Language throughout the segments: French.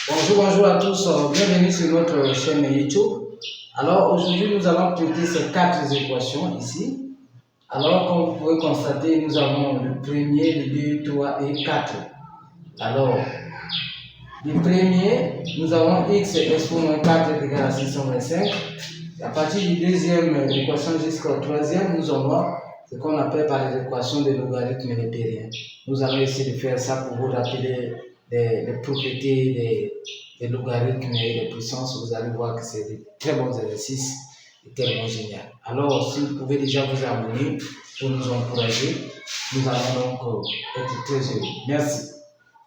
Bonjour à tous, bienvenue sur notre chaîne YouTube. Alors aujourd'hui nous allons traiter ces quatre équations ici. Alors comme vous pouvez constater, nous avons le premier, le 2, 3 et 4. Alors, le premier, nous avons x expo moins 4 est égal à 625. À partir du deuxième équation jusqu'au troisième, nous avons ce qu'on appelle par les équations de logarithme népérien. Nous allons essayer de faire ça pour vous rappeler les propriétés des logarithmes et des puissances. Vous allez voir que c'est de très bons exercices et tellement génial. Alors, si vous pouvez déjà vous abonner pour nous encourager, nous allons donc être très heureux. Merci.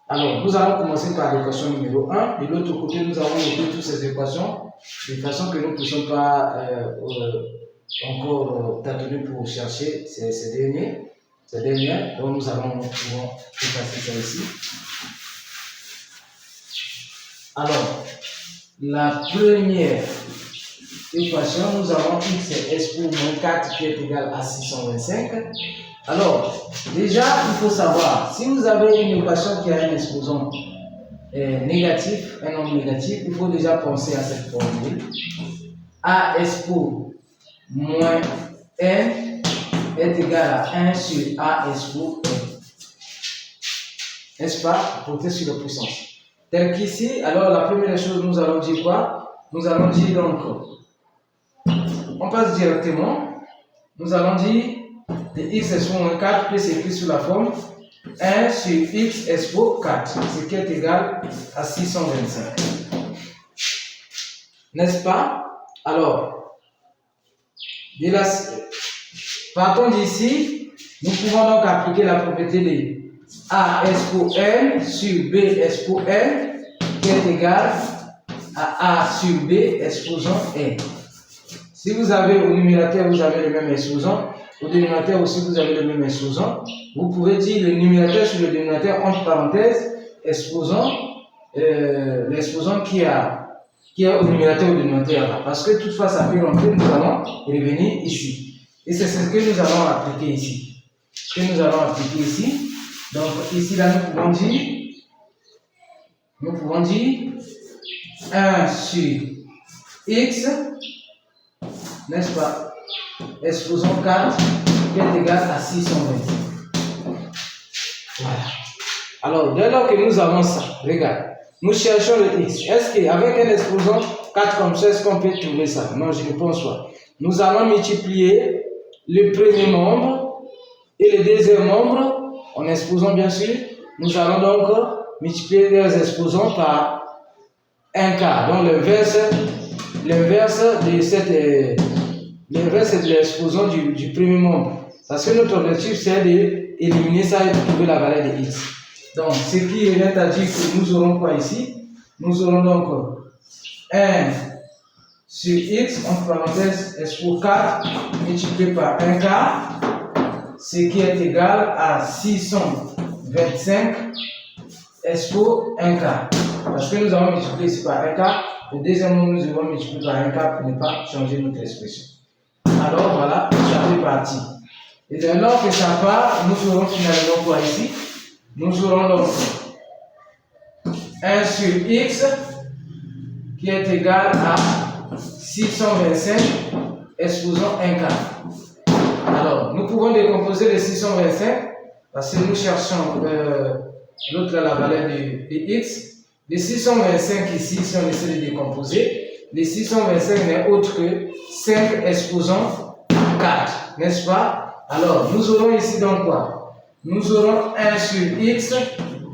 Alors, nous allons commencer par l'équation numéro 1. De l'autre côté, nous avons noté toutes ces équations de façon que nous ne puissions pas encore tâtonner pour chercher ces dernières. Donc, nous allons pouvoir effacer ça ici. Alors, la première équation, nous avons x expo moins 4 qui est égal à 625. Alors, déjà, il faut savoir, si vous avez une équation qui a un exposant négatif, un nombre négatif, il faut déjà penser à cette formule. A expo moins n est égal à 1 sur A expo n. N'est-ce pas? Porter sur la puissance. Tel qu'ici, alors la première chose, nous allons dire quoi? Nous allons dire donc, on passe directement, nous allons dire que x expo moins 4 peut s'écrire sous la forme 1 sur x expo 4, ce qui est égal à 625. N'est-ce pas? Alors, partons d'ici, nous pouvons donc appliquer la propriété de A expo n sur B expo n qui est égal à A sur B exposant n. Si vous avez au numérateur, vous avez le même exposant, au dénominateur aussi, vous avez le même exposant. Vous pouvez dire le numérateur sur le dénominateur, entre parenthèses, exposant l'exposant qui est au numérateur ou au dénominateur. Parce que toutefois, ça peut rentrer, nous allons revenir ici. Et c'est ce que nous allons appliquer ici. Donc, ici, là, nous pouvons dire 1 sur x, n'est-ce pas, exposant 4 qui est égal à 625. Voilà. Alors, dès lors que nous avons ça, regarde, nous cherchons le x. Est-ce qu'avec un exposant 4 comme ça, est-ce qu'on peut trouver ça? Non, je ne pense pas. Nous allons multiplier le premier nombre et le deuxième nombre en exposant bien sûr. Nous allons donc multiplier les exposants par un quart. Donc, l'inverse de l'exposant du premier nombre. Parce que notre objectif, c'est d'éliminer ça et de trouver la valeur de x. Donc, ce qui est à dire que nous aurons quoi ici? Nous aurons donc 1 sur x, entre parenthèses, expo 4, multiplié par 1 quart, ce qui est égal à 625 expo 1 quart. Parce que nous avons multiplié ici par 1 quart, le deuxième nombre, nous avons multiplié par 1 quart pour ne pas changer notre expression. Alors voilà, ça fait partie. Et dès lors que ça part, nous aurons finalement quoi ici? Nous aurons donc 1 sur x qui est égal à 625 exposant 1 quart. Alors, nous pouvons décomposer les 625 parce que nous cherchons l'autre la valeur de x. Les 625 ici, si on essaie de décomposer, les 625 n'est autre que 5 exposant 4, n'est-ce pas? Alors, nous aurons ici donc quoi? Nous aurons 1 sur x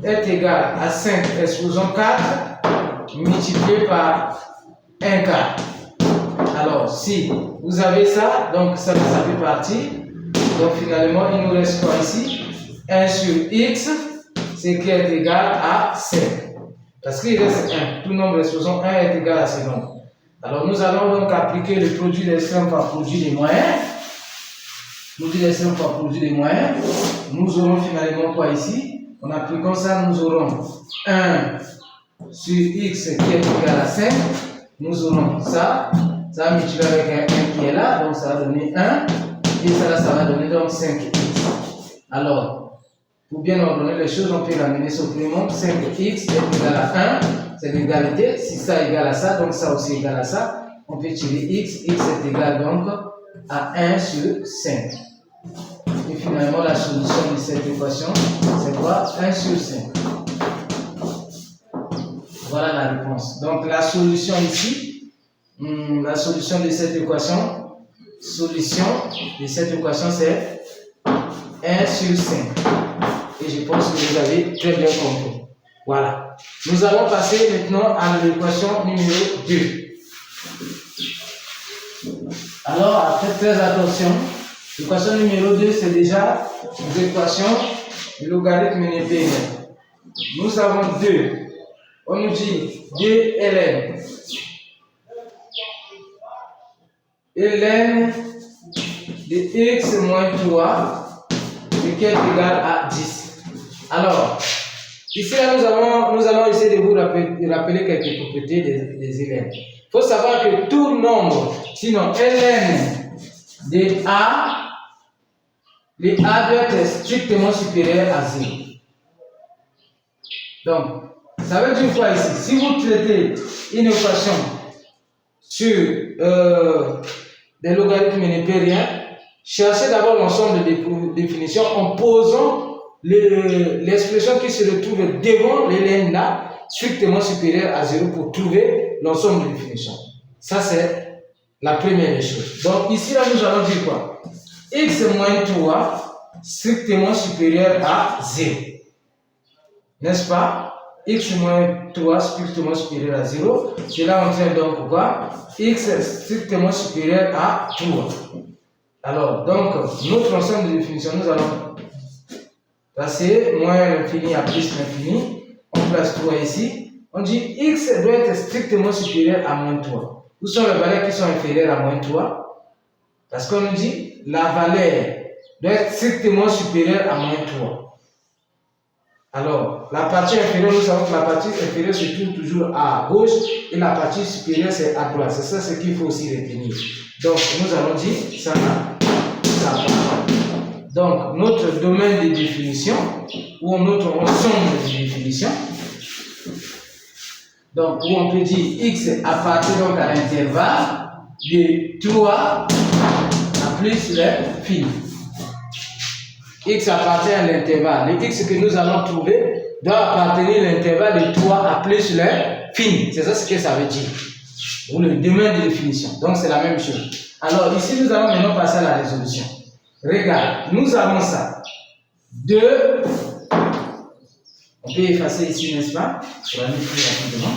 est égal à 5 exposant 4 multiplié par 1 quart. Alors, si vous avez ça, donc ça fait partie. Donc, finalement, il nous reste quoi ici? 1 sur x, ce qui est égal à 5. Parce qu'il reste 1. Tout nombre exposant 1 est égal à ce nombre. Alors, nous allons donc appliquer le produit d'extrême par produit des moyens. Produit d'extrême par produit des moyens. Nous aurons finalement quoi ici? En appliquant ça, nous aurons 1 sur x qui est égal à 5. Nous aurons ça. Ça va multiplier avec un 1 qui est là. Donc, ça va donner 1. Et ça va donner donc 5x. Alors, Pour bien ordonner les choses, on peut ramener ce primum. 5x est égal à 1, c'est l'égalité. Si ça est égal à ça, donc ça aussi est égal à ça. On peut tirer x est égal donc à 1 sur 5. Et finalement, la solution de cette équation, c'est quoi? 1 sur 5. Voilà la réponse. Donc la solution ici, la solution de cette équation, c'est 1 sur 5. Et je pense que vous avez très bien compris. Voilà. Nous allons passer maintenant à l'équation numéro 2. Alors, faites très attention. L'équation numéro 2, c'est déjà l'équation du logarithme népérien. Nous avons 2. On nous dit 2 ln. Ln de x moins 3, qui est égal à 10. Alors, ici, là, nous allons essayer de vous rappeler quelques propriétés des ln. Il faut savoir que tout nombre, sinon ln de a, les a doit être strictement supérieur à 0. Donc, ça veut dire quoi ici? Si vous traitez une équation sur des logarithmes népériens, cherchez d'abord l'ensemble des définitions en posant l'expression qui se retrouve devant ln là, strictement supérieure à 0 pour trouver l'ensemble des définitions. Ça, c'est la première des choses. Donc, ici, là, nous allons dire quoi? X moins 3 strictement supérieur à 0. N'est-ce pas? X moins 3 strictement supérieur à 0. Cela entraîne donc quoi? X strictement supérieur à 3. Alors, donc, notre ensemble de définitions, nous allons passer moins l'infini à plus l'infini. On place 3 ici. On dit x doit être strictement supérieur à moins 3. Où sont les valeurs qui sont inférieures à moins 3? Parce qu'on nous dit la valeur doit être strictement supérieure à moins 3. Alors, la partie inférieure, nous savons que la partie inférieure se trouve toujours à gauche et la partie supérieure c'est à droite. C'est ça ce qu'il faut aussi retenir. Donc, nous allons dire ça. Donc, notre domaine de définition, ou notre ensemble de définition, donc, où on peut dire x appartient donc à l'intervalle de 3 à plus l'infini. X appartient à l'intervalle. Le x que nous allons trouver doit appartenir à l'intervalle de 3 à plus l'infini. C'est ça ce que ça veut dire. Ou le domaine de définition. Donc, c'est la même chose. Alors, ici, nous allons maintenant passer à la résolution. Regarde, nous avons ça. 2. On peut effacer ici, n'est-ce pas? On va mettre plus rapidement.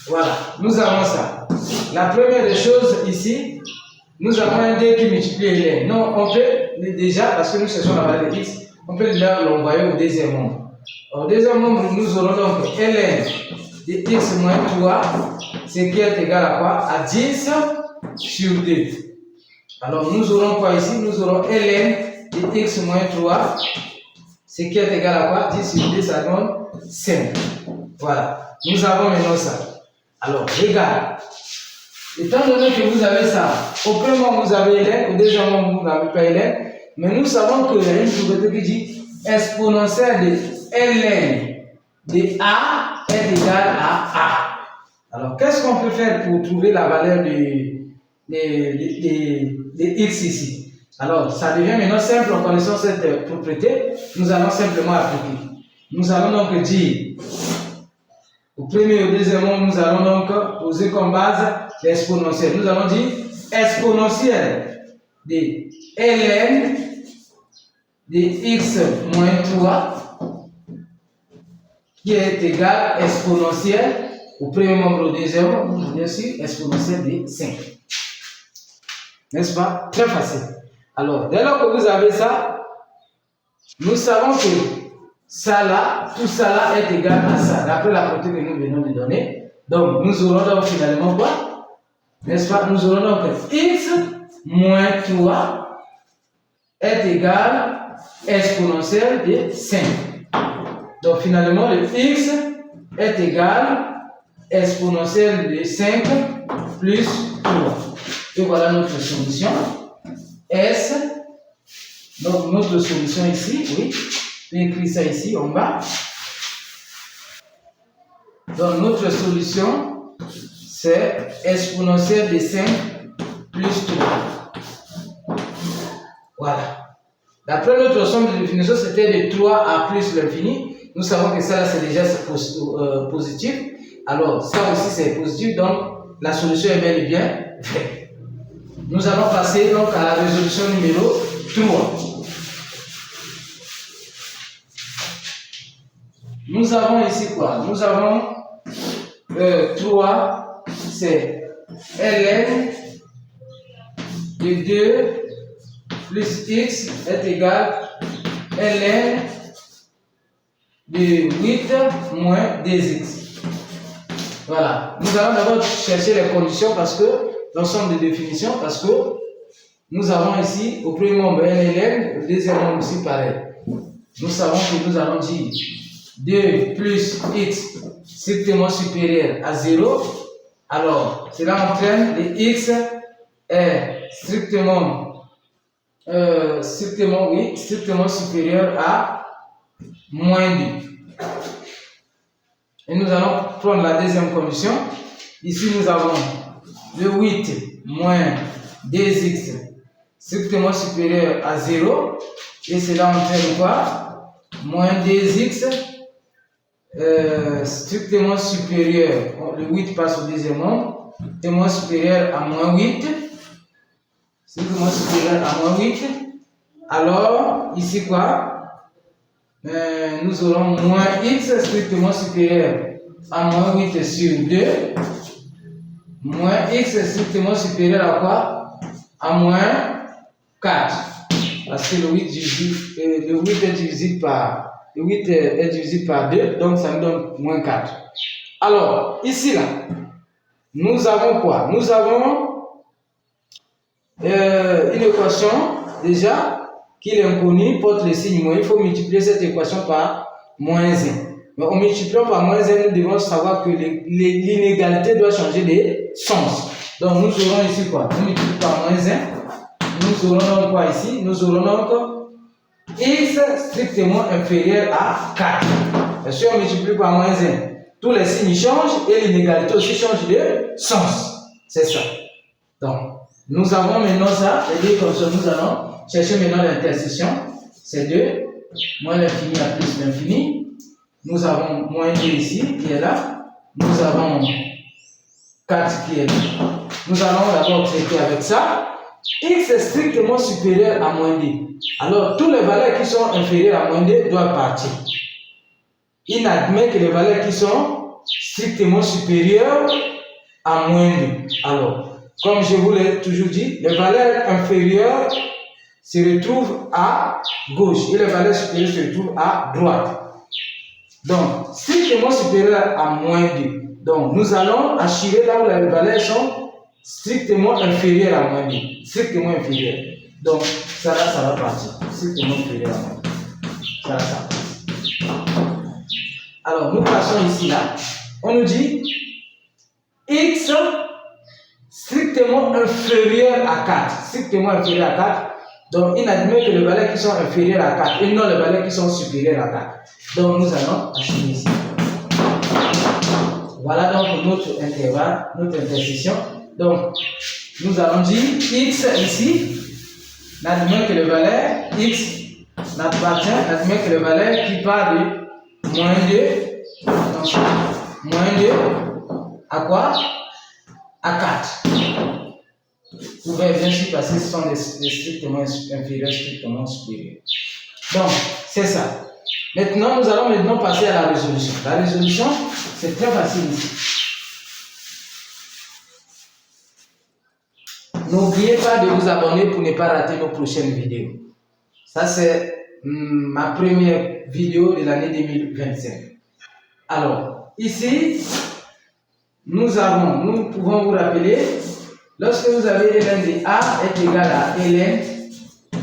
Voilà, nous avons ça. La première des choses ici, nous avons un D qui multiplie ln. Non, on peut déjà, parce que nous cherchons la valeur de x, on peut l'envoyer au deuxième nombre. Au deuxième nombre, nous aurons donc ln de x moins 3, ce qui est égal à quoi? À 10 sur 2. Alors, nous aurons quoi ici? Nous aurons ln de x moins 3, ce qui est égal à quoi? 10 sur 2, ça donne 5. Voilà, nous avons maintenant ça. Alors, regarde. Étant donné que vous avez ça, au premier moment vous avez ln, au deuxième moment vous n'avez pas ln, mais nous savons qu'il y a une propriété qui dit exponentielle de ln de a est égal à a. Alors, qu'est-ce qu'on peut faire pour trouver la valeur de x ici? Alors, ça devient maintenant simple en connaissant cette propriété. Nous allons simplement appliquer. Nous allons donc dire, au premier et au deuxième moment, nous allons donc poser comme base l'exponentielle. Nous allons dire exponentielle de ln de x moins 3 qui est égal à exponentielle au premier membre, au deuxième membre, bien sûr, exponentielle de 5. N'est-ce pas? Très facile. Alors, dès lors que vous avez ça, nous savons que ça là, tout ça là est égal à ça, d'après la propriété que nous venons de donner. Donc, nous aurons donc finalement quoi? N'est-ce pas? Nous aurons donc x moins 3 est égal à exponentielle de 5. Donc, finalement, le x est égal à exponentielle de 5 plus 3. Et voilà notre solution. S, donc notre solution ici, oui, Je vais écrire ça ici en bas. Donc, notre solution, c'est exponentielle de 5 plus 3. Voilà. D'après notre somme de définition, c'était de 3 à plus l'infini. Nous savons que ça, c'est déjà positif. Alors, ça aussi, c'est positif. Donc, la solution est bel et bien faite. Nous allons passer donc à la résolution numéro 3. Nous avons ici quoi? Nous avons 3, c'est ln de 2 plus x est égal ln de 8 moins 2x. Voilà. Nous allons d'abord chercher les conditions parce que l'ensemble des définitions, parce que nous avons ici au premier nombre un ln, au deuxième nombre aussi pareil. Nous savons que nous allons dire 2 plus x strictement supérieur à 0. Alors, cela entraîne que x est strictement supérieur à moins 2. Et nous allons prendre la deuxième condition. Ici, nous avons le 8 moins 2x strictement supérieur à 0. Et cela entraîne quoi? Moins 2x strictement supérieur. Le 8 passe au deuxième nombre. Strictement supérieur à moins 8. Strictement supérieur à moins 8. Alors, ici quoi? Nous aurons moins x strictement supérieur à moins 8 sur 2. Moins x strictement supérieur à quoi? À moins 4. Parce que le 8 est divisible par, le 8 est divisible par 2, donc ça nous donne moins 4. Alors, ici, là, nous avons quoi? Nous avons une équation, déjà, qui est inconnue, porte le signe moins. Il faut multiplier cette équation par moins 1. Mais en multipliant par moins 1, nous devons savoir que l'inégalité doit changer de sens. Donc, nous aurons ici quoi? Nous multiplions par moins 1. Nous aurons donc quoi ici? Nous aurons donc x strictement inférieur à 4. Et si on multiplie par moins 1, tous les signes changent et l'inégalité aussi change de sens. C'est ça. Donc, nous avons maintenant ça, c'est-à-dire comme ça, nous allons chercher maintenant l'intersection. C'est 2, moins l'infini à plus l'infini. Nous avons moins 2 ici, qui est là. Nous avons 4 qui est là. Nous allons d'abord traiter avec ça. X est strictement supérieur à moins 2. Alors, toutes les valeurs qui sont inférieures à moins 2 doivent partir. Il n'admet que les valeurs qui sont strictement supérieures à moins 2. Alors, comme je vous l'ai toujours dit, les valeurs inférieures se retrouvent à gauche et les valeurs supérieures se retrouvent à droite. Donc, strictement supérieur à moins 2. Donc, nous allons assurer là où les valeurs sont strictement inférieures à moins 2. Strictement inférieures. Donc, ça là, ça va partir. Strictement inférieur à moins 2. Ça là, ça passe. Alors, nous passons ici là. On nous dit x strictement inférieur à 4. Strictement inférieur à 4. Donc, il n'admet que les valeurs qui sont inférieures à 4 et non les valeurs qui sont supérieures à 4. Donc, nous allons assurer ici. Voilà donc notre intervalle, notre intersection. Donc, nous allons dire x ici n'admet que les valeurs x n'admet que les valeurs qui partent de moins 2. Donc, moins 2 à quoi? À 4. Vous pouvez bien sûr parce que ce sont des strictement inférieurs, strictement supérieurs. Donc, c'est ça. Maintenant, nous allons passer à la résolution. La résolution, c'est très facile ici. N'oubliez pas de vous abonner pour ne pas rater nos prochaines vidéos. Ça, c'est ma première vidéo de l'année 2025. Alors, ici, nous pouvons vous rappeler, lorsque vous avez ln de A est égal à ln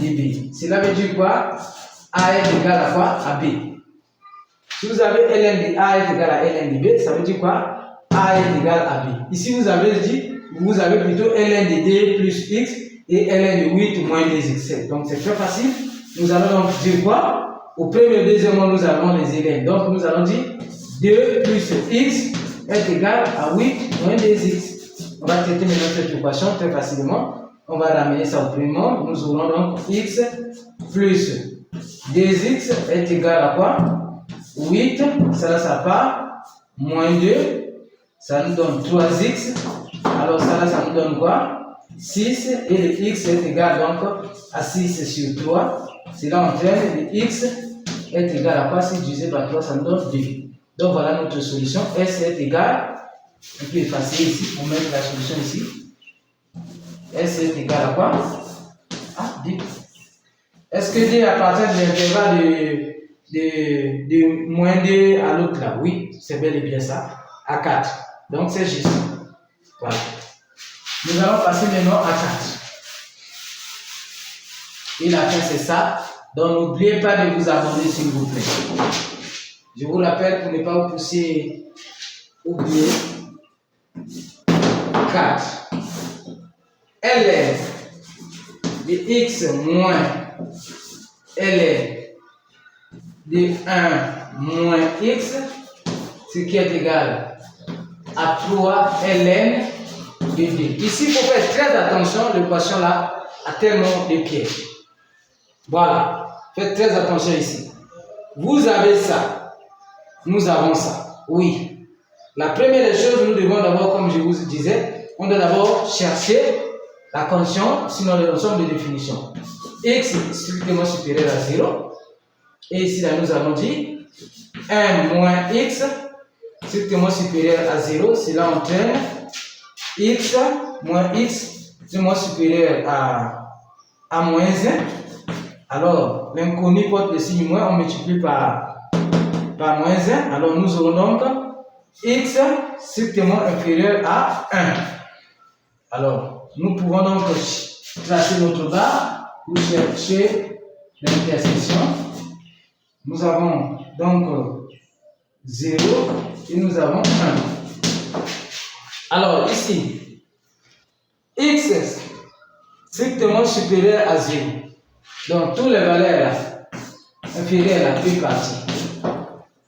de B. Cela veut dire quoi? A est égal à quoi? À B. Si vous avez ln de A est égal à ln de B, ça veut dire quoi? A est égal à B. Ici, vous avez plutôt ln de D plus X et ln de 8 moins 2X. Donc, c'est très facile. Nous allons donc dire quoi? au premier et deuxième mot, nous avons les élèves. Donc, nous allons dire 2 plus x est égal à 8 moins 2x. On va traiter maintenant cette équation très facilement. On va ramener ça au premier mot. Nous aurons donc x plus 2x est égal à quoi? 8, ça part, moins 2, ça nous donne 3x. Alors ça nous donne quoi? 6, et le x est égal donc à 6 sur 3. Cela entraîne le x est égal à quoi? 6 divisé par 3, ça nous donne 2. Donc voilà notre solution. S est égal, on peut effacer ici, on met la solution ici. S est égal à quoi? Ah, D. Est-ce que D appartient de l'intervalle de moins 2 à l'autre là? Oui, c'est bel et bien ça. À 4. Donc c'est juste. Voilà. Nous allons passer maintenant à 4. Et la fin c'est ça. Donc n'oubliez pas de vous abonner s'il vous plaît. Je vous rappelle pour ne pas vous pousser oublier. 4. ln de x moins ln de 1 moins x, ce qui est égal à 3 ln de 2. Ici, il faut faire très attention, l'équation là a tellement de pièges. Voilà, faites très attention ici. Vous avez ça, nous avons ça. Oui. La première des choses, nous devons d'abord, comme je vous disais, on doit d'abord chercher la condition, sinon l'ensemble de définition. X est strictement supérieur à 0. Et ici, là, nous allons dire 1 moins x strictement supérieur à 0. Cela entraîne x moins x strictement supérieur à moins 1. Alors, l'inconnu porte le signe moins, on multiplie par moins 1. Alors, nous aurons donc x strictement inférieur à 1. Alors, nous pouvons donc tracer notre barre pour chercher l'intersection. Nous avons donc 0 et nous avons 1. Alors, ici, x strictement supérieur à 0. Donc, toutes les valeurs inférieures à peuvent partir.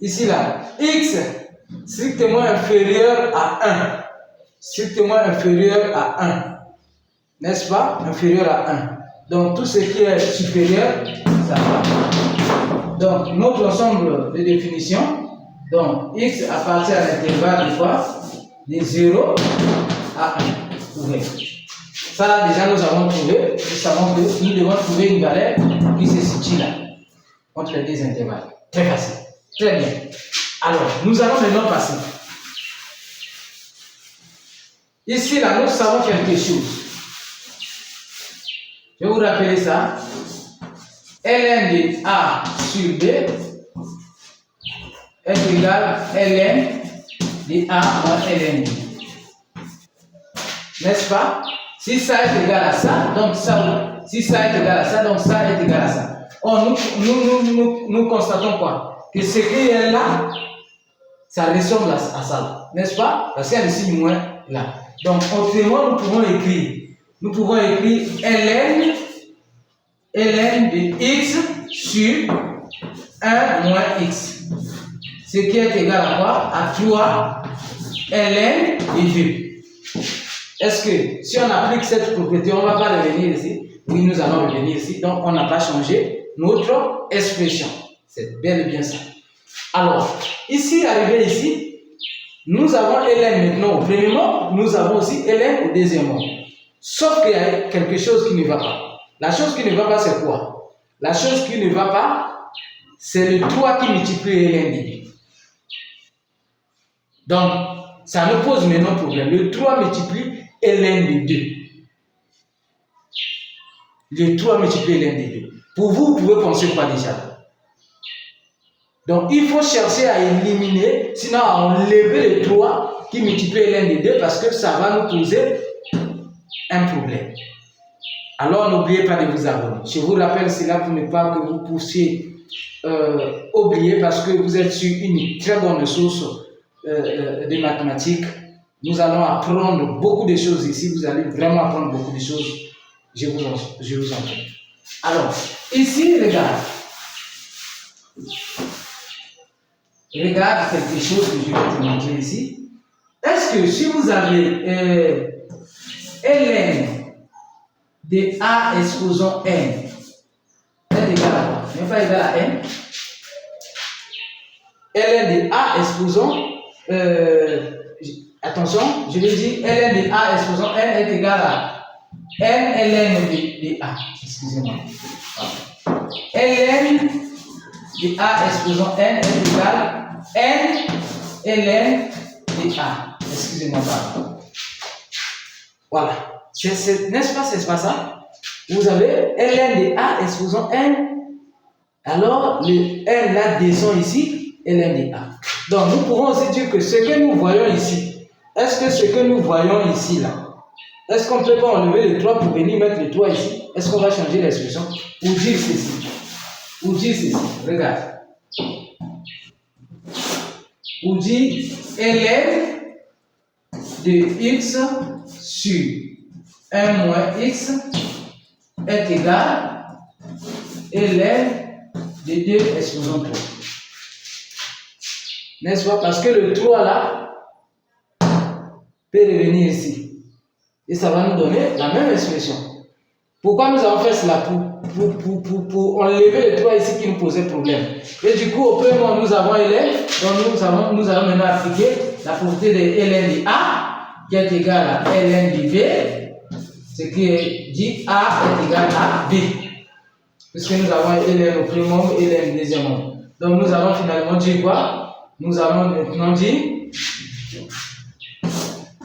Ici, là, x strictement inférieur à 1. Strictement inférieur à 1. N'est-ce pas? Inférieur à 1. Donc, tout ce qui est supérieur, ça va. Donc, notre ensemble de définitions, donc, x appartient à l'intervalle de quoi? De 0 à 1. Oui. Ça, là, déjà, nous avons trouvé. Nous savons que nous devons trouver une valeur qui se situe là, entre les deux intervalles. Très facile. Très bien. Alors, nous allons maintenant passer. Ici, là, nous savons quelque chose. Je vais vous rappeler ça. ln de A sur B est égal à ln de A moins ln de B. N'est-ce pas? Si ça est égal à ça, donc ça, si ça est égal à ça, donc ça est égal à ça. Or, nous constatons quoi? Que ce qui est là, ça ressemble à ça, n'est-ce pas? Parce qu'il y a le signe moins là. Donc, autrement, nous pouvons écrire ln de x sur 1 moins x. Ce qui est égal à quoi? À 3 ln de 2. Est-ce que si on applique cette propriété, on ne va pas revenir ici? Oui, nous allons revenir ici. Donc, on n'a pas changé notre expression. C'est bel et bien ça. Alors, ici, arrivé ici, nous avons ln maintenant au premier mot, nous avons aussi ln au deuxième mot. Sauf qu'il y a quelque chose qui ne va pas. La chose qui ne va pas, c'est quoi? La chose qui ne va pas, c'est le 3 qui multiplie ln de 2. Donc, ça nous pose maintenant problème. Le 3 multiplie ln de 2. Le 3 multiplie ln de 2. Pour vous, vous pouvez penser quoi déjà? Donc, il faut chercher à éliminer, sinon à enlever le 3 qui multiplie ln de 2 parce que ça va nous poser un problème. Alors, n'oubliez pas de vous abonner. Je vous rappelle cela pour ne pas que vous puissiez oublier parce que vous êtes sur une très bonne source de mathématiques. Nous allons apprendre beaucoup de choses ici. Vous allez vraiment apprendre beaucoup de choses. Je vous en prie. Alors, ici, regarde. regarde quelque chose que je vais te montrer ici. Est-ce que si vous avez ln de A exposant n est égal à quoi? N'est pas égal à n. ln de A exposant, attention, je vais dire ln de A exposant n est égal à n ln de A. Excusez-moi. ln de A exposant n est égal à n ln de A. Excusez-moi, pardon. Voilà. N'est-ce pas ça? Vous avez ln de A exposant n. Alors, le n là descend ici, ln de A. Donc, nous pourrons aussi dire que ce que nous voyons ici, est-ce que ce que nous voyons ici là, est-ce qu'on ne peut pas enlever le 3 pour venir mettre le 3 ici? Est-ce qu'on va changer l'expression? Ou dire ceci? Ou dire ceci? Regarde. Ou dire ln de x sur 1 moins x est égal à ln de 2 exposant 3. N'est-ce pas? Parce que le 3 là peut revenir ici. Et ça va nous donner la même expression. Pourquoi nous avons fait cela? Pour enlever le 3 ici qui nous posait problème. Et du coup, au premier moment, nous avons ln. Donc nous allons maintenant appliquer la propriété de ln de A qui est égal à ln de B. Ce qui dit A est égal à B. Puisque nous avons ln au premier moment et ln au deuxième moment. Donc nous allons finalement dire quoi? Nous allons maintenant dire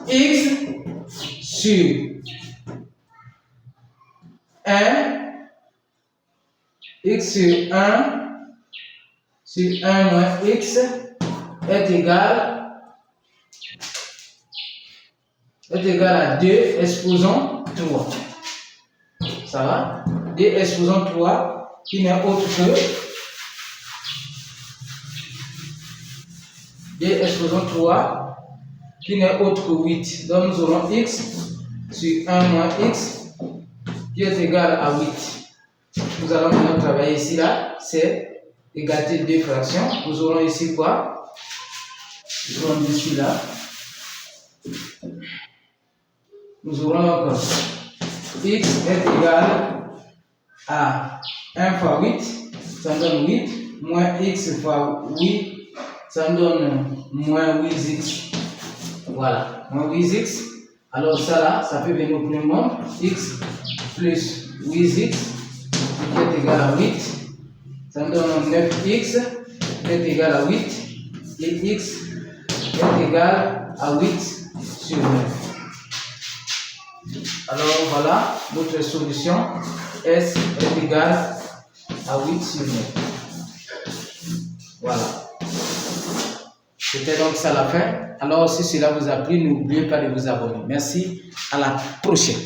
x sur 1, x sur 1 moins x est égal à 2 exposant 3. Ça va? 2 exposant 3 qui n'est autre que 2 exposant 3 qui n'est autre que 8. Donc nous aurons x sur 1 moins x qui est égal à 8. Nous allons maintenant travailler ici là, c'est égalité de deux fractions. Nous aurons ici quoi? Nous aurons ici là. Nous aurons encore x est égal à 1 fois 8, ça donne 8, moins x fois 8, ça donne moins 8x. Voilà, moins 8x. Alors ça là, ça peut venir au premier moment, x plus 8x qui est égal à 8. Ça me donne 9x qui est égal à 8. Et x est égal à 8 sur 9. Alors voilà, notre solution, S est égal à 8 sur 9. Voilà. C'était donc ça la fin. Alors si cela vous a plu, n'oubliez pas de vous abonner. Merci, à la prochaine.